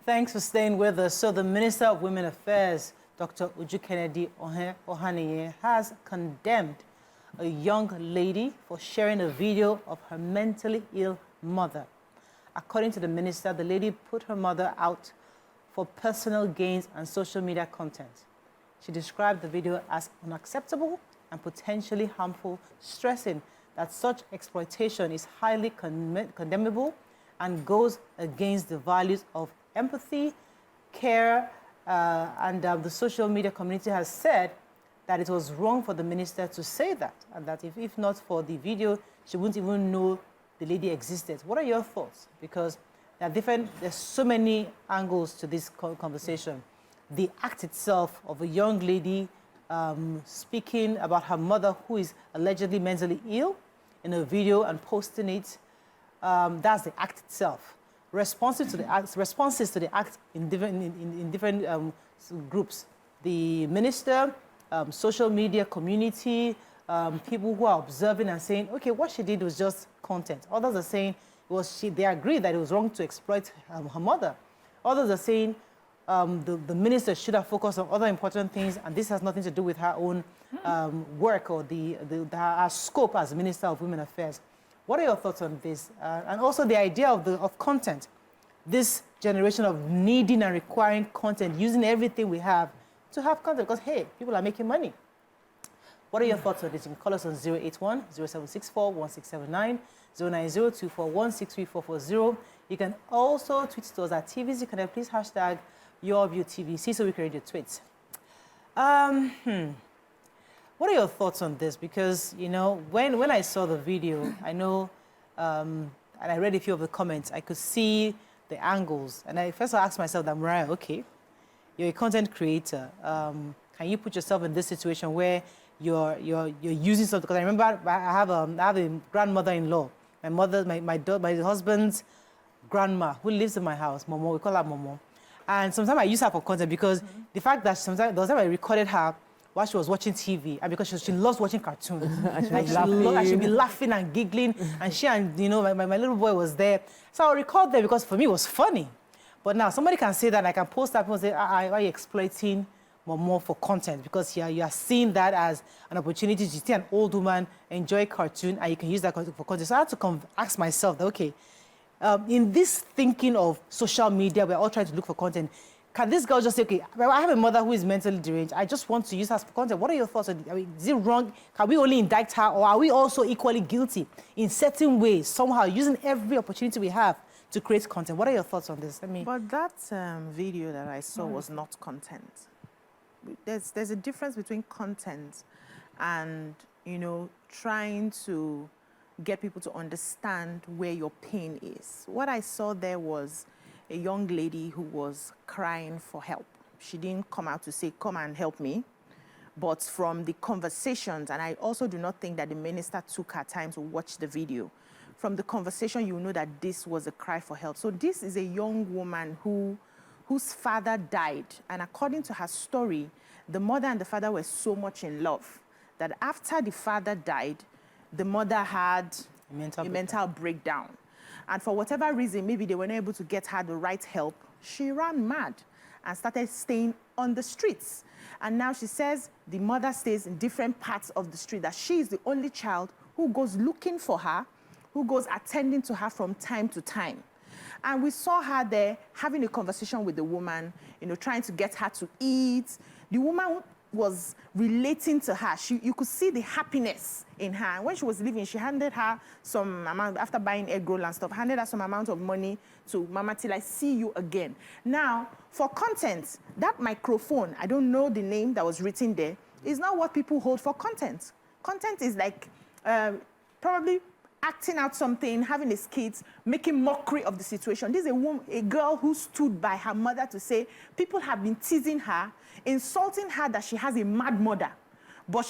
Thanks for staying with us. So the Minister of Women Affairs, Dr. Kennedy-Ohanenye, has condemned a young lady for sharing a video of her mentally ill mother. According to the minister, the lady put her mother out for personal gains and social media content. She described the video as unacceptable and potentially harmful, stressing that such exploitation is highly condemnable and goes against the values of empathy, care, and the social media community has said that it was wrong for the minister to say that, and that if not for the video, she wouldn't even know the lady existed. What are your thoughts? Because there's so many angles to this conversation. The act itself of a young lady speaking about her mother who is allegedly mentally ill in a video and posting it, that's the act itself. Responses to the act in different groups. The minister, social media community, people who are observing and saying, okay, what she did was just content. Others are saying they agree that it was wrong to exploit her mother. Others are saying the minister should have focused on other important things, and this has nothing to do with her own work or her scope as Minister of Women Affairs. What are your thoughts on this? And also the idea of content. This generation of needing and requiring content, using everything we have to have content, because, hey, people are making money. What are your thoughts on this? You can call us on 081-0764-1679, 090-241-63440. You can also tweet to us at TVC. Can I please hashtag YourViewTVC so we can read your tweets? What are your thoughts on this? Because, you know, when I saw the video, I know, and I read a few of the comments, I could see the angles. And I first asked myself, that Mariah, okay, you're a content creator. Can you put yourself in this situation where you're using something? Because I remember I have a grandmother-in-law. My husband's grandma who lives in my house, Momo, we call her Momo. And sometimes I use her for content because the fact that sometimes there was time I recorded her while she was watching TV, and because she loves watching cartoons. She'd be laughing and giggling, and she and, you know, my little boy was there. So I'll record them because for me it was funny. But now somebody can say that, I can post that, people say, why are you exploiting Momo for content? Because you are seeing that as an opportunity to see an old woman enjoy cartoon, and you can use that for content. So I had to ask myself, that, okay, in this thinking of social media, we're all trying to look for content. Can this girl just say, okay, well, I have a mother who is mentally deranged, I just want to use her for content? What are your thoughts on it? I mean, is it wrong? Can we only indict her, or are we also equally guilty in certain ways, somehow using every opportunity we have to create content? What are your thoughts on this? But that video that I saw was not content. There's a difference between content and, you know, trying to get people to understand where your pain is. What I saw there was a young lady who was crying for help. She didn't come out to say, come and help me. But from the conversations, and I also do not think that the minister took her time to watch the video. From the conversation, you know that this was a cry for help. So this is a young woman whose father died. And according to her story, the mother and the father were so much in love that after the father died, the mother had a mental breakdown. And for whatever reason, maybe they were not able to get her the right help, she ran mad and started staying on the streets. And now she says the mother stays in different parts of the street, that she is the only child who goes looking for her, who goes attending to her from time to time. And we saw her there having a conversation with the woman, you know, trying to get her to eat. The woman was relating to her. You could see the happiness in her. And when she was leaving, she handed her some amount, after buying egg roll and stuff, handed her some amount of money to Mama till I see you again. Now, for content, that microphone, I don't know the name that was written there, is not what people hold for content. Content is like probably acting out something, having a skit, making mockery of the situation. This is a girl who stood by her mother to say, people have been teasing her, insulting her that she has a mad mother, but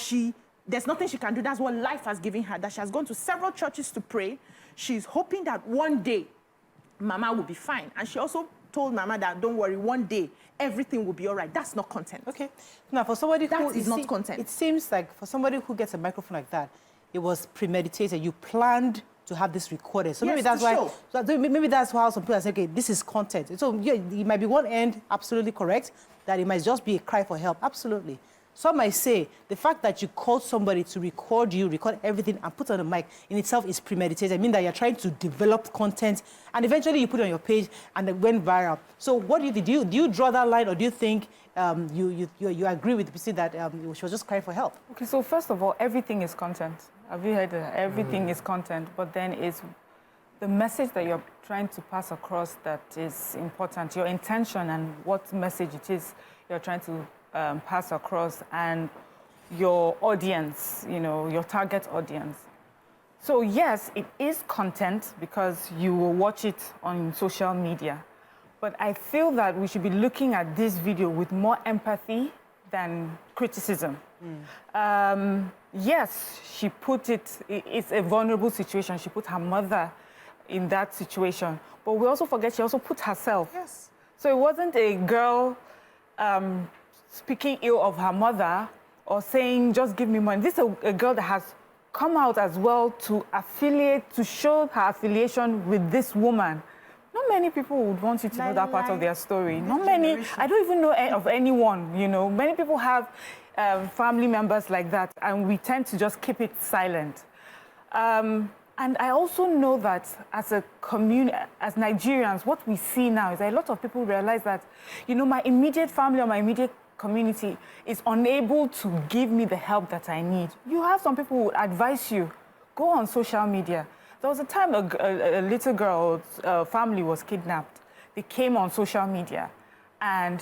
there's nothing she can do. That's what life has given her, that she has gone to several churches to pray. She's hoping that one day Mama will be fine. And she also told Mama that, don't worry, one day everything will be all right. That's not content. Okay. Now, for somebody who is not content. It seems like for somebody who gets a microphone like that, it was premeditated. You planned to have this recorded. So yes, maybe that's why. So maybe that's how some people are saying, okay, this is content. So yeah, it might be one end absolutely correct, that it might just be a cry for help. Absolutely. Some might say the fact that you called somebody to record you, record everything, and put on a mic in itself is premeditated. I mean that you're trying to develop content, and eventually you put it on your page, and it went viral. So what do you do? You draw that line, or do you think you agree with Beecee that she was just crying for help? Okay, so first of all, everything is content. Have you heard that? Everything is content, but then it's the message that you're trying to pass across that is important. Your intention and what message it is you're trying to pass across, and your audience, you know, your target audience. So yes, it is content because you will watch it on social media. But I feel that we should be looking at this video with more empathy than criticism. Yes, she put it's a vulnerable situation. She put her mother in that situation. But we also forget she also put herself. Yes. So it wasn't a girl speaking ill of her mother or saying, just give me money. This is a girl that has come out as well to affiliate, to show her affiliation with this woman. Not many people would want you to know that part of their story. Not many. I don't even know of anyone, you know. Many people have family members like that, and we tend to just keep it silent. And I also know that as a community, as Nigerians, what we see now is that a lot of people realize that, you know, my immediate family or my immediate community is unable to give me the help that I need. You have some people who would advise you, go on social media. There was a time a little girl's family was kidnapped. They came on social media, and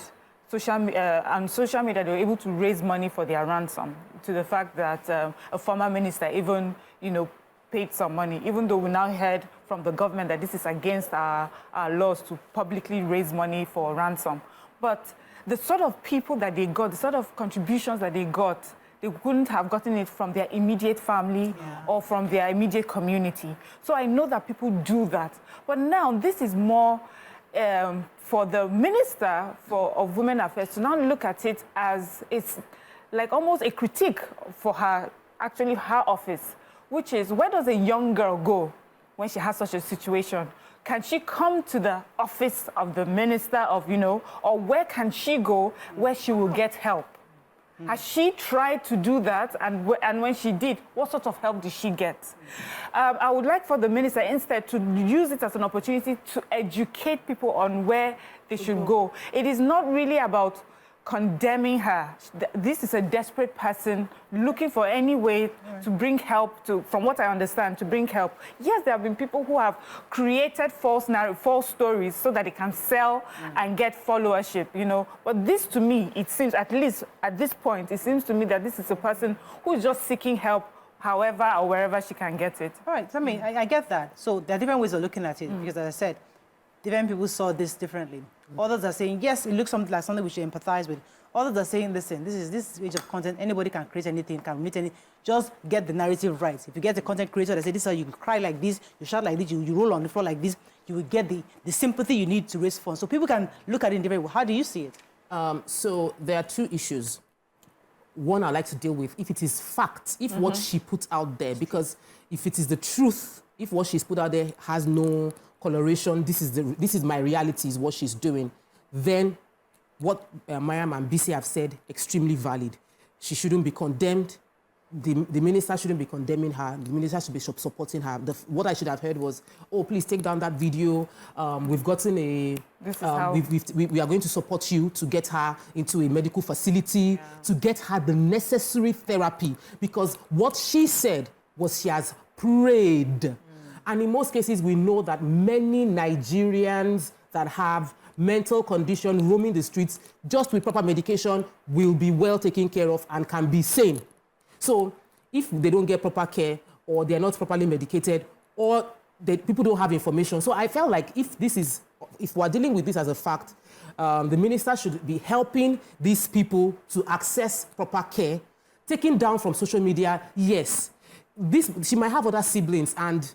on social media they were able to raise money for their ransom, to the fact that a former minister even, you know, paid some money, even though we now heard from the government that this is against our laws to publicly raise money for ransom. But the sort of people that they got, the sort of contributions that they got, they couldn't have gotten it from their immediate family or from their immediate community. So I know that people do that. But now this is more for the Minister of Women Affairs to now look at it as it's like almost a critique for her, actually her office, which is, where does a young girl go when she has such a situation? Can she come to the office of the Minister of, you know, or where can she go where she will get help? Has she tried to do that? And when she did, what sort of help did she get? I would like for the Minister instead to use it as an opportunity to educate people on where they should go. It is not really about condemning her. This is a desperate person looking for any way to bring help, from what I understand, to bring help. Yes, there have been people who have created false stories so that they can sell and get followership, you know. But this, to me, it seems, at least at this point, it seems to me that this is a person who is just seeking help however or wherever she can get it. All right, I mean, I get that. So there are different ways of looking at it, because as I said, different people saw this differently. Others are saying, yes, it looks like something we should empathize with. Others are saying, listen, this age of content, anybody can create anything, can meet any, just get the narrative right. If you get the content creator that say, this is how you cry like this, you shout like this, you roll on the floor like this, you will get the sympathy you need to raise funds. So people can look at it in different ways. How do you see it? So there are two issues. One I like to deal with, if it is fact, if what she put out there, because if it is the truth, if what she's put out there has no coloration, this is my reality, is what she's doing, then what Mariam and Beecee have said, extremely valid. She shouldn't be condemned. The minister shouldn't be condemning her. The minister should be supporting her. What I should have heard was, oh, please take down that video. We've gotten a... we are going to support you to get her into a medical facility, to get her the necessary therapy. Because what she said was she has prayed. And in most cases, we know that many Nigerians that have mental condition roaming the streets, just with proper medication, will be well taken care of and can be sane. So if they don't get proper care, or they're not properly medicated, or people don't have information. So I felt like if we're dealing with this as a fact, the minister should be helping these people to access proper care, taken down from social media. Yes, she might have other siblings, and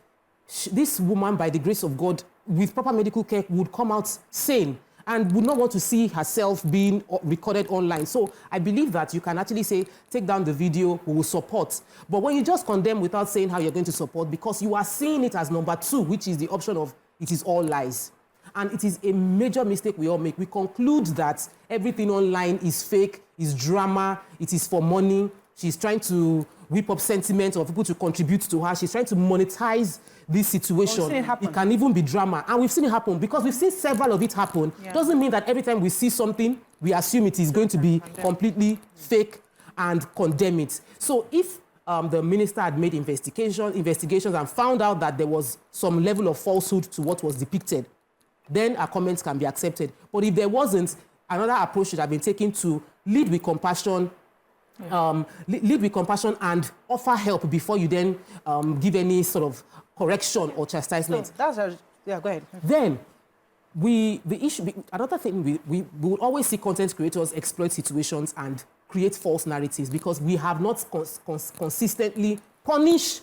this woman, by the grace of God, with proper medical care, would come out sane and would not want to see herself being recorded online. So I believe that you can actually say, take down the video, we will support. But when you just condemn without saying how you're going to support, because you are seeing it as number 2, which is the option of it is all lies. And it is a major mistake we all make. We conclude that everything online is fake, is drama, it is for money. She's trying to whip up sentiment of people to contribute to her. She's trying to monetize this situation. It can even be drama. And we've seen it happen because we've seen several of it happen. Yeah. Doesn't mean that every time we see something, we assume it is going to be completely fake and condemn it. So if the minister had made investigations and found out that there was some level of falsehood to what was depicted, then our comments can be accepted. But if there wasn't, another approach should have been taken to lead with compassion, lead with compassion and offer help before you then give any sort of correction or chastisement. So yeah, go ahead. Then, another thing, we will always see content creators exploit situations and create false narratives because we have not consistently punished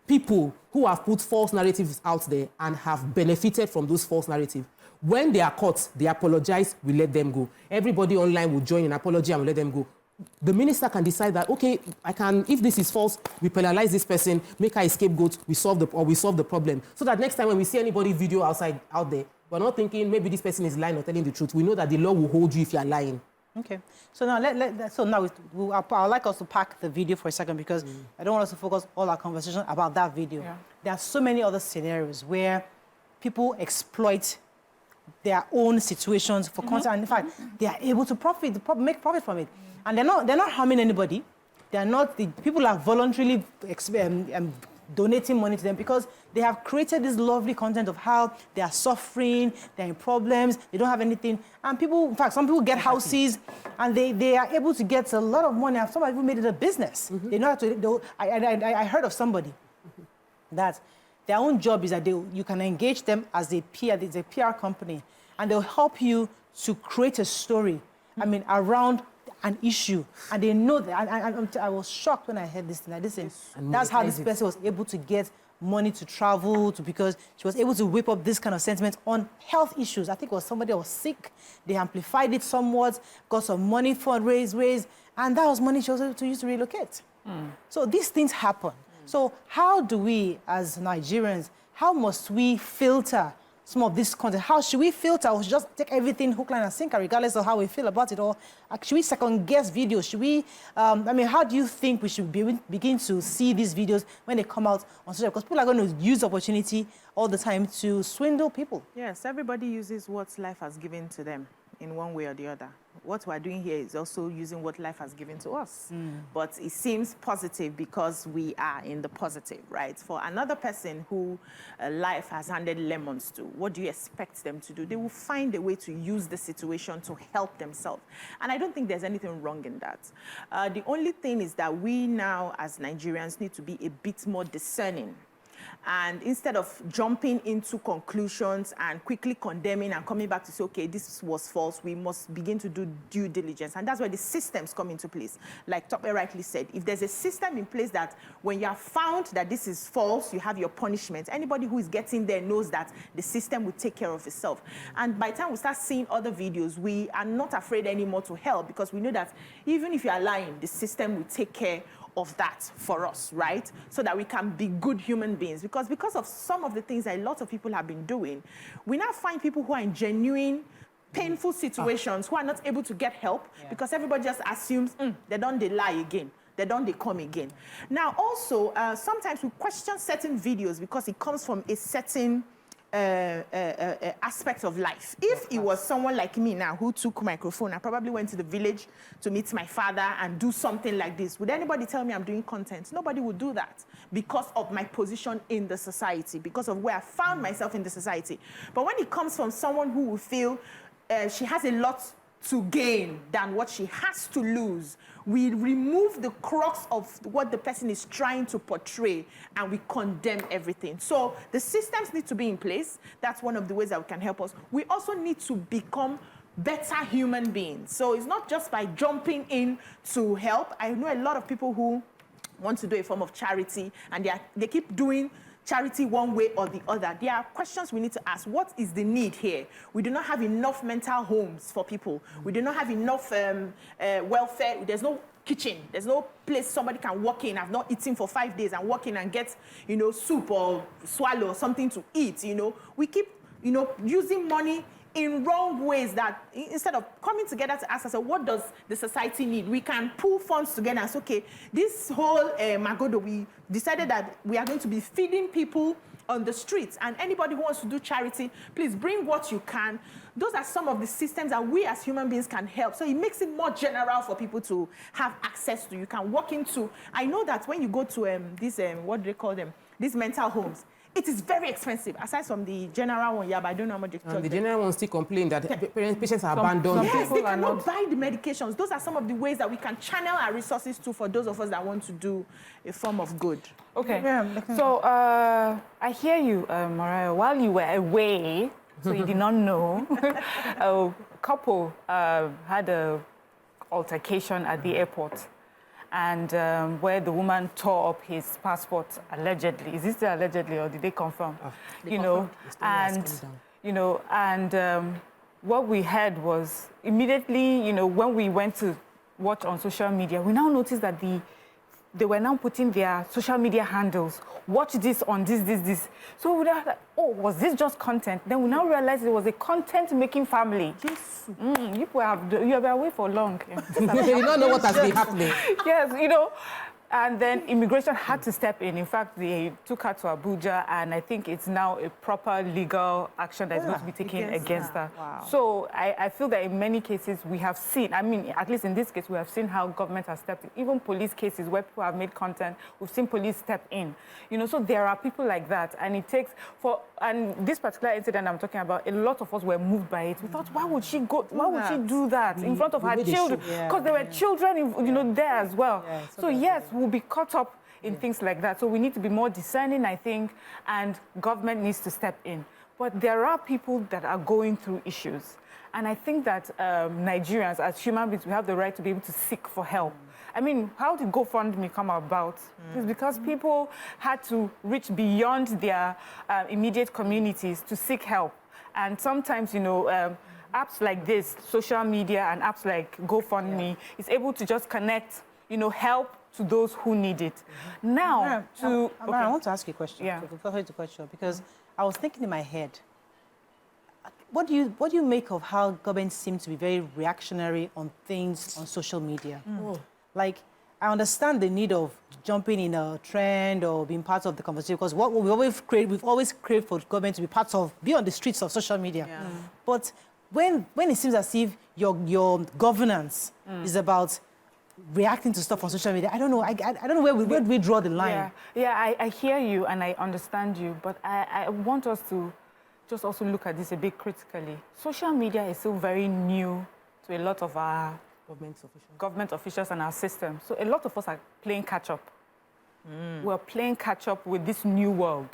people who have put false narratives out there and have benefited from those false narratives. When they are caught, they apologize, we let them go. Everybody online will join an apology and we let them go. The minister can decide that, okay, if this is false, we penalize this person, make her a scapegoat, we solve the problem. So that next time when we see anybody video out there, we're not thinking maybe this person is lying or telling the truth. We know that the law will hold you if you're lying. Okay. So now, I'd like us to pack the video for a second because I don't want us to focus all our conversation about that video. Yeah. There are so many other scenarios where people exploit their own situations for content, and in fact, they are able to make profit from it. And they're not harming anybody. People are voluntarily donating money to them because they have created this lovely content of how they are suffering, they're in problems, they don't have anything. And people, in fact, some people get houses and they are able to get a lot of money. And some people made it a business. They know how to, I heard of somebody that their own job is that you can engage them as a PR company, and they'll help you to create a story, around an issue. And they know that. I was shocked when I heard this thing. That's how this person was able to get money to travel, because she was able to whip up this kind of sentiment on health issues. I think it was somebody who was sick. They amplified it somewhat, got some money for raise, and that was money she was able to use to relocate. So these things happen. So how do we, as Nigerians, how must we filter some of this content? How should we filter, or just take everything hook, line, and sinker, regardless of how we feel about it? Or should we second-guess videos? Should we, how do you think we should begin to see these videos when they come out on social? Because people are going to use the opportunity all the time to swindle people. Yes, everybody uses what life has given to them in one way or the other. What we're doing here is also using what life has given to us. But it seems positive because we are in the positive, right? For another person who life has handed lemons to, what do you expect them to do? They will find a way to use the situation to help themselves. And I don't think there's anything wrong in that. The only thing is that we now, as Nigerians, need to be a bit more discerning. And instead of jumping into conclusions and quickly condemning and coming back to say, okay, this was false, we must begin to do due diligence. And that's where the systems come into place. Like Tope rightly said, if there's a system in place that when you are found that this is false, you have your punishment, anybody who is getting there knows that the system will take care of itself. And by the time we start seeing other videos, we are not afraid anymore to help, because we know that even if you are lying, the system will take care of that for us, right? So that we can be good human beings. Because of some of the things that a lot of people have been doing, we now find people who are in genuine, painful situations who are not able to get help because everybody just assumes they lie again. They come again. Now, also, sometimes we question certain videos because it comes from a certain aspect of life. If it was someone like me now who took microphone, I probably went to the village to meet my father and do something like this. Would anybody tell me I'm doing content? Nobody would do that because of my position in the society, because of where I found myself in the society. But when it comes from someone who will feel she has a lot to gain than what she has to lose, we remove the crux of what the person is trying to portray and we condemn everything. So the systems need to be in place. That's one of the ways that we can help us. We also need to become better human beings. So it's not just by jumping in to help. I know a lot of people who want to do a form of charity and they keep doing charity one way or the other. There are questions we need to ask. What is the need here? We do not have enough mental homes for people. We do not have enough welfare. There's no kitchen. There's no place somebody can walk in. I've not eaten for 5 days and walk in and get, soup or swallow or something to eat, We keep, using money in wrong ways that instead of coming together to ask ourselves, what does the society need? We can pull funds together and say, okay, this whole Magodo, we decided that we are going to be feeding people on the streets, and anybody who wants to do charity, please bring what you can. Those are some of the systems that we as human beings can help. So it makes it more general for people to have access to. You can walk into, I know that when you go to these, what do they call them? These mental homes, it is very expensive, aside from the general one, yeah, but I don't know how much they charge. The general one still complain that patients are abandoned. Yes, they cannot buy the medications. Those are some of the ways that we can channel our resources to for those of us that want to do a form of good. Okay. So I hear you, Mariah. While you were away, so you did not know, a couple had an altercation at the airport. And where the woman tore up his passport, allegedly. Is this still allegedly, or did they confirm? What we heard was immediately, when we went to watch on social media, we now noticed that they were now putting their social media handles. Watch this on this. So we were like, oh, was this just content? Then we now realized it was a content-making family. Yes. You have been away for long. You don't know what has been happening. Yes, and then immigration had to step in. In fact, they took her to Abuja, and I think it's now a proper legal action that's going to be taken against her. Wow. So I feel that in many cases we have seen, at least in this case, we have seen how government has stepped in. Even police cases where people have made content, we've seen police step in. So there are people like that, and it takes and this particular incident I'm talking about, a lot of us were moved by it. We thought, why would she do that in front of her children? Because there were children, there as well. Yeah, so yes, we'll be caught up in things like that. So we need to be more discerning, I think, and government needs to step in. But there are people that are going through issues. And I think that Nigerians, as human beings, we have the right to be able to seek for help. How did GoFundMe come about? It's because people had to reach beyond their immediate communities to seek help. And sometimes, apps like this, social media and apps like GoFundMe, is able to just connect, help to those who need it. Now, I want to ask you a question. Yeah. Because I was thinking in my head, what do you make of how government seems to be very reactionary on things on social media? Like, I understand the need of jumping in a trend or being part of the conversation, because what we've always craved for government to be on the streets of social media. Yeah. But when it seems as if your governance is about reacting to stuff on social media, I don't know. I don't know where we draw the line. Yeah, I hear you and I understand you, but I want us to just also look at this a bit critically. Social media is still very new to a lot of our government officials and our system. So a lot of us are playing catch-up. We're playing catch-up with this new world.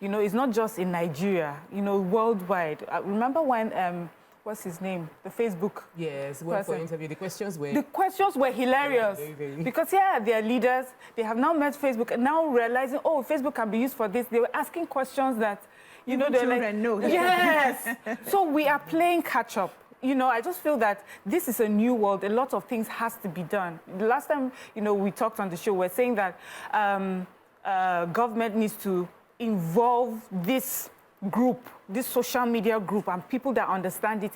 It's not just in Nigeria, worldwide. Remember when, what's his name? The Facebook. Yes, went for interview. The questions were hilarious. Yeah, very. Because, they're leaders. They have now met Facebook and now realizing, oh, Facebook can be used for this. They were asking questions that, they're like, know. Yes. So we are playing catch-up. I just feel that this is a new world. A lot of things has to be done. The last time, we talked on the show, we're saying that government needs to involve this group, this social media group, and people that understand it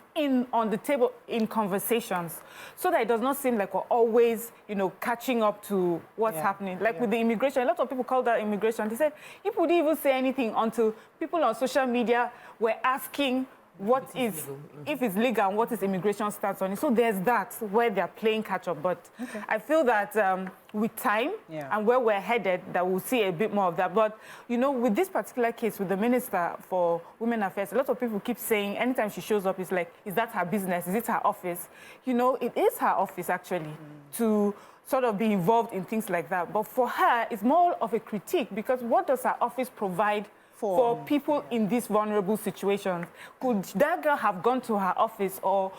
on the table in conversations, so that it does not seem like we're always, catching up to what's happening. Like with the immigration, a lot of people called that immigration. They said people wouldn't even say anything until people on social media were asking if it's legal and what is immigration stance on it. So there's that where they're playing catch up. But I feel that with time and where we're headed, that we'll see a bit more of that. But, with this particular case, with the Minister for Women Affairs, a lot of people keep saying anytime she shows up, it's like, is that her business? Is it her office? It is her office, actually, to sort of be involved in things like that. But for her, it's more of a critique, because what does her office provide for people in these vulnerable situations. Could that girl have gone to her office or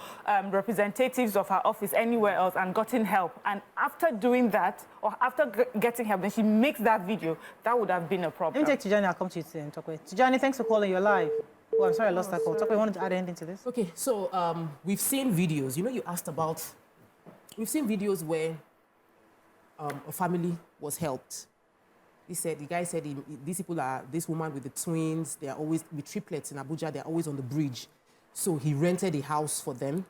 representatives of her office anywhere else and gotten help? And after doing that, or after getting help, then she makes that video, that would have been a problem. Let me take Tijani, I'll come to you and talk with Tijani, thanks for calling. You're live. Oh, I'm sorry, I lost that call. Tokwe, you wanted to add anything to this? Okay, so we've seen videos. You know, you asked about. We've seen videos where a family was helped. The guy said, this woman with the twins, they are always, with triplets in Abuja, they're always on the bridge. So he rented a house for them,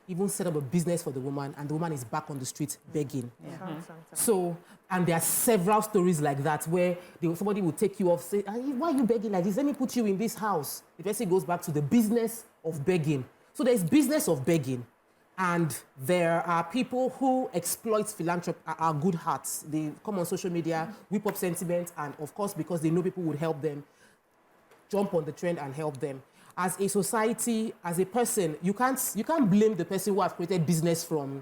even set up a business for the woman, and the woman is back on the street begging. Yeah. So, and there are several stories like that where somebody will take you off, say, why are you begging like this? Let me put you in this house. The person goes back to the business of begging. So there's business of begging. And there are people who exploit philanthropy, our good hearts. They come on social media, whip up sentiment, and of course, because they know people would help them, jump on the trend and help them. As a society, as a person, you can't blame the person who has created business from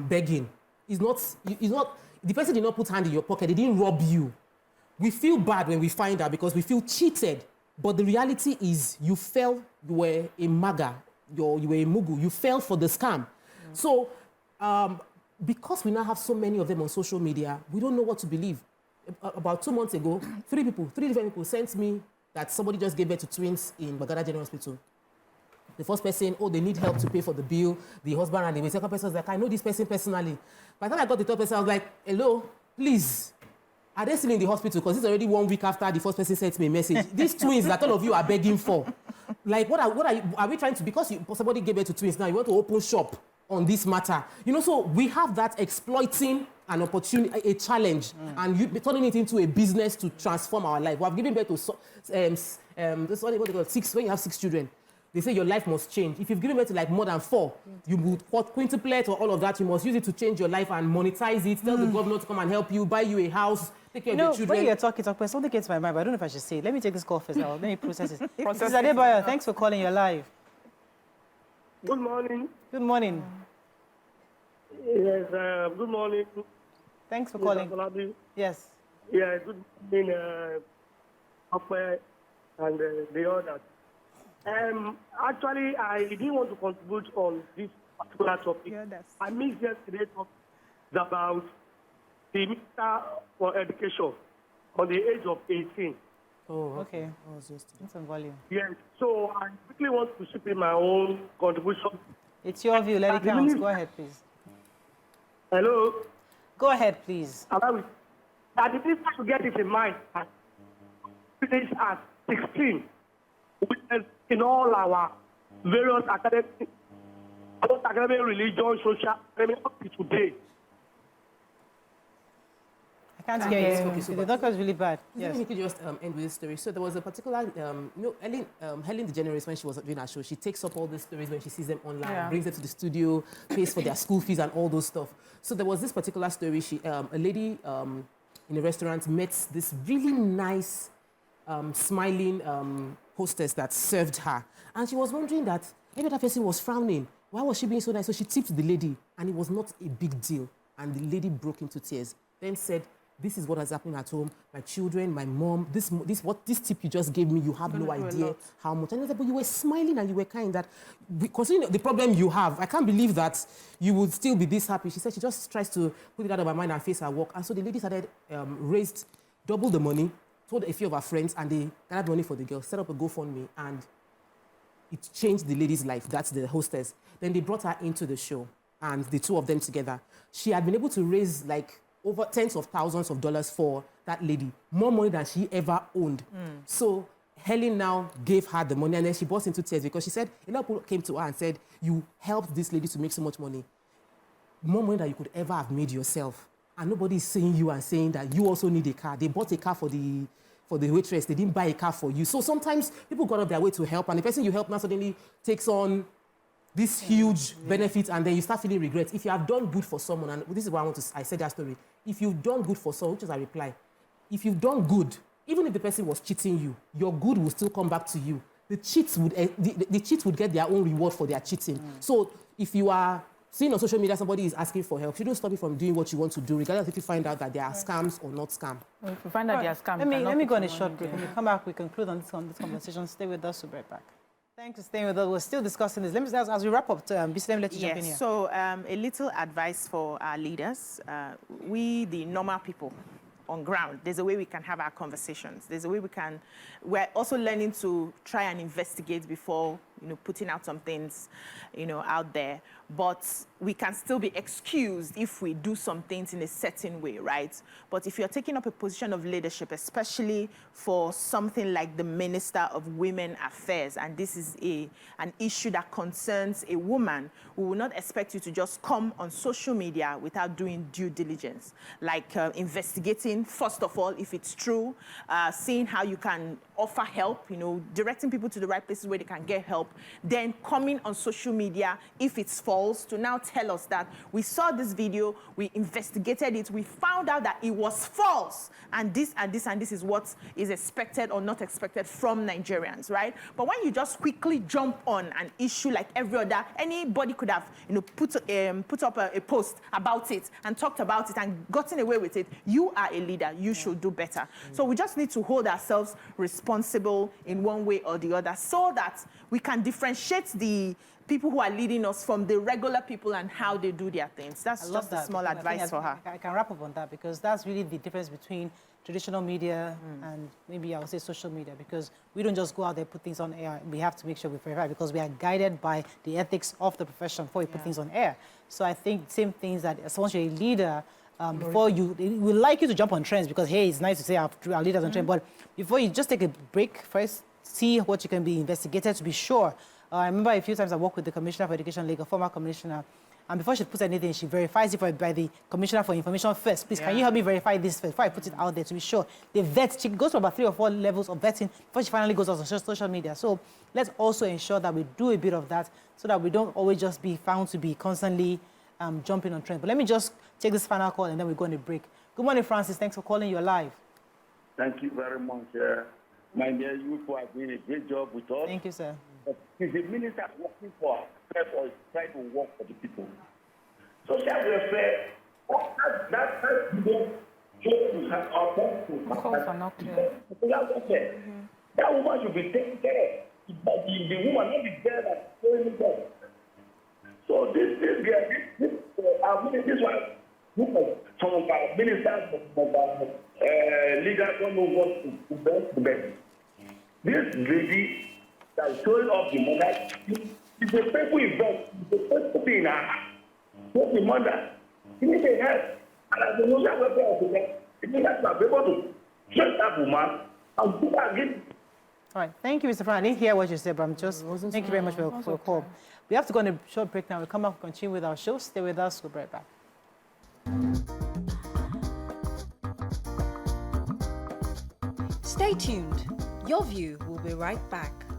begging. The person did not put hand in your pocket, they didn't rob you. We feel bad when we find out because we feel cheated. But the reality is you were a maga. You were a mugu, you fell for the scam. So, because we now have so many of them on social media, we don't know what to believe. About 2 months ago, three different people sent me that somebody just gave birth to twins in Bagada General Hospital. The first person, they need help to pay for the bill. The husband and the second person was like, I know this person personally. By the time I got the third person, I was like, hello, please. Are they still in the hospital? Because it's already 1 week after the first person sent me a message. These twins that all of you are begging for. Like, what are we trying to, because somebody gave birth to twins now, you want to open shop on this matter. You know, so we have that exploiting an opportunity, a challenge, and you turning it into a business to transform our life. We have given birth to, this is what they call 6, when you have 6 children. They say your life must change. If you've given birth to like more than 4, you would quintuplet or all of that, you must use it to change your life and monetize it, tell the government to come and help you, buy you a house, take care of your children. When you're talking, something gets to my mind, but I don't know if I should say it. Let me take this call first. Let me process it. Mrs. Adebayo, thanks for calling. You're live. Good morning. Good morning. Yes, good morning. Thanks for calling. Yes. Yeah, good morning, and the others. Actually, I didn't want to contribute on this particular topic. I missed yesterday's topic about the Minister for Education on the age of 18. Oh, okay. Need some volume. Yes, so I quickly want to chip in my own contribution. It's your view. Let it count. Go ahead, please. Hello? Go ahead, please. That the minister should get it in mind. Finish at 16. In all our various academic, religion, social, up to today. I can't hear you. The doctor is really bad. Yes. Let me just end with this story. So there was a particular, Helen DeGeneres, when she was doing her show, she takes up all these stories when she sees them online, brings them to the studio, pays for their school fees and all those stuff. So there was this particular story. A lady in a restaurant met this really nice, smiling hostess that served her. And she was wondering that every other person was frowning. Why was she being so nice? So she tipped the lady, and it was not a big deal. And the lady broke into tears, then said, this is what has happened at home. My children, my mom, this tip you just gave me, you have no idea how much. And I said, but you were smiling and you were kind. That, considering the problem you have, I can't believe that you would still be this happy. She said she just tries to put it out of her mind and face her work. And so the lady started, raised double the money, told a few of her friends, and they gathered money for the girl, set up a GoFundMe, and it changed the lady's life. That's the hostess. Then they brought her into the show, and the two of them together. She had been able to raise like over tens of thousands of dollars for that lady, more money than she ever owned. So Helen now gave her the money, and then she burst into tears because she said, a lot of people came to her and said, you helped this lady to make so much money, more money than you could ever have made yourself. And nobody is saying you and saying that you also need a car. They bought a car for the waitress. They didn't buy a car for you. So sometimes people go out of their way to help, and the person you help now suddenly takes on this huge benefit, and then you start feeling regret. If you have done good for someone, and this is why I said that story. If you've done good for someone, which is a reply, if you've done good, even if the person was cheating you, your good will still come back to you. The cheats would get their own reward for their cheating. So if you are seeing on social media somebody is asking for help, you don't stop you from doing what you want to do, regardless if you find out that they are scams or not scam. Well, if you find out they are scams, let me go on a short break. When we come back, we conclude on this conversation. Stay with us, we'll be right back. Thanks for staying with us. We're still discussing this. Let me, as we wrap up, Beecee, let me let you jump in here. So a little advice for our leaders. We, the normal people on ground, there's a way we can have our conversations. There's a way we're also learning to try and investigate before, putting out some things, out there. But we can still be excused if we do some things in a certain way, right? But if you're taking up a position of leadership, especially for something like the Minister of Women Affairs, and this is an issue that concerns a woman, we will not expect you to just come on social media without doing due diligence, like investigating, first of all, if it's true, seeing how you can offer help, directing people to the right places where they can get help, then coming on social media, if it's false, to now tell us that we saw this video, we investigated it, we found out that it was false, and this and this and this is what is expected or not expected from Nigerians, right? But when you just quickly jump on an issue like every other, anybody could have, put up a post about it and talked about it and gotten away with it. You are a leader. You should do better. So we just need to hold ourselves responsible in one way or the other so that we can differentiate the people who are leading us from the regular people and how they do their things. That's just a small advice for her. I can wrap up on that because that's really the difference between traditional media and maybe I would say social media, because we don't just go out there, put things on air. We have to make sure we verify because we are guided by the ethics of the profession before we put things on air. So I think same things that as once you're a leader, before we like you to jump on trends because, hey, it's nice to say our leaders on trend, but before you just take a break first, see what you can be investigated to be sure. I remember a few times I worked with the Commissioner for Education, like a former commissioner, and before she puts anything, she verifies it by the Commissioner for Information first. Please, can you help me verify this first before I put it out there to be sure? The vet, she goes through about 3 or 4 levels of vetting before she finally goes on social media. So let's also ensure that we do a bit of that so that we don't always just be found to be constantly jumping on trends. But let me just take this final call and then we go on a break. Good morning, Francis. Thanks for calling. You're live. Thank you very much. My dear, you are doing a great job with us. Thank you, sir. Is the minister working for us or is trying to work for the people? Social welfare, that video shows our calls are not clear. That woman should be taken care of. The woman not be there that's showing them. So this one, some of our ministers, leaders don't know what to best to best. This lady that's showing up the mother, is a painful event, it's a painful thing in her heart. So the mother, she needs a help. And as the social welfare officer, it means that you are able to train that woman and do that again. All right, thank you, Mr. Frank. I didn't hear what you said, but I'm just, thank you very much for your call. We have to go on a short break now. We'll come back and continue with our show. Stay with us. We'll be right back. Stay tuned. Your View will be right back.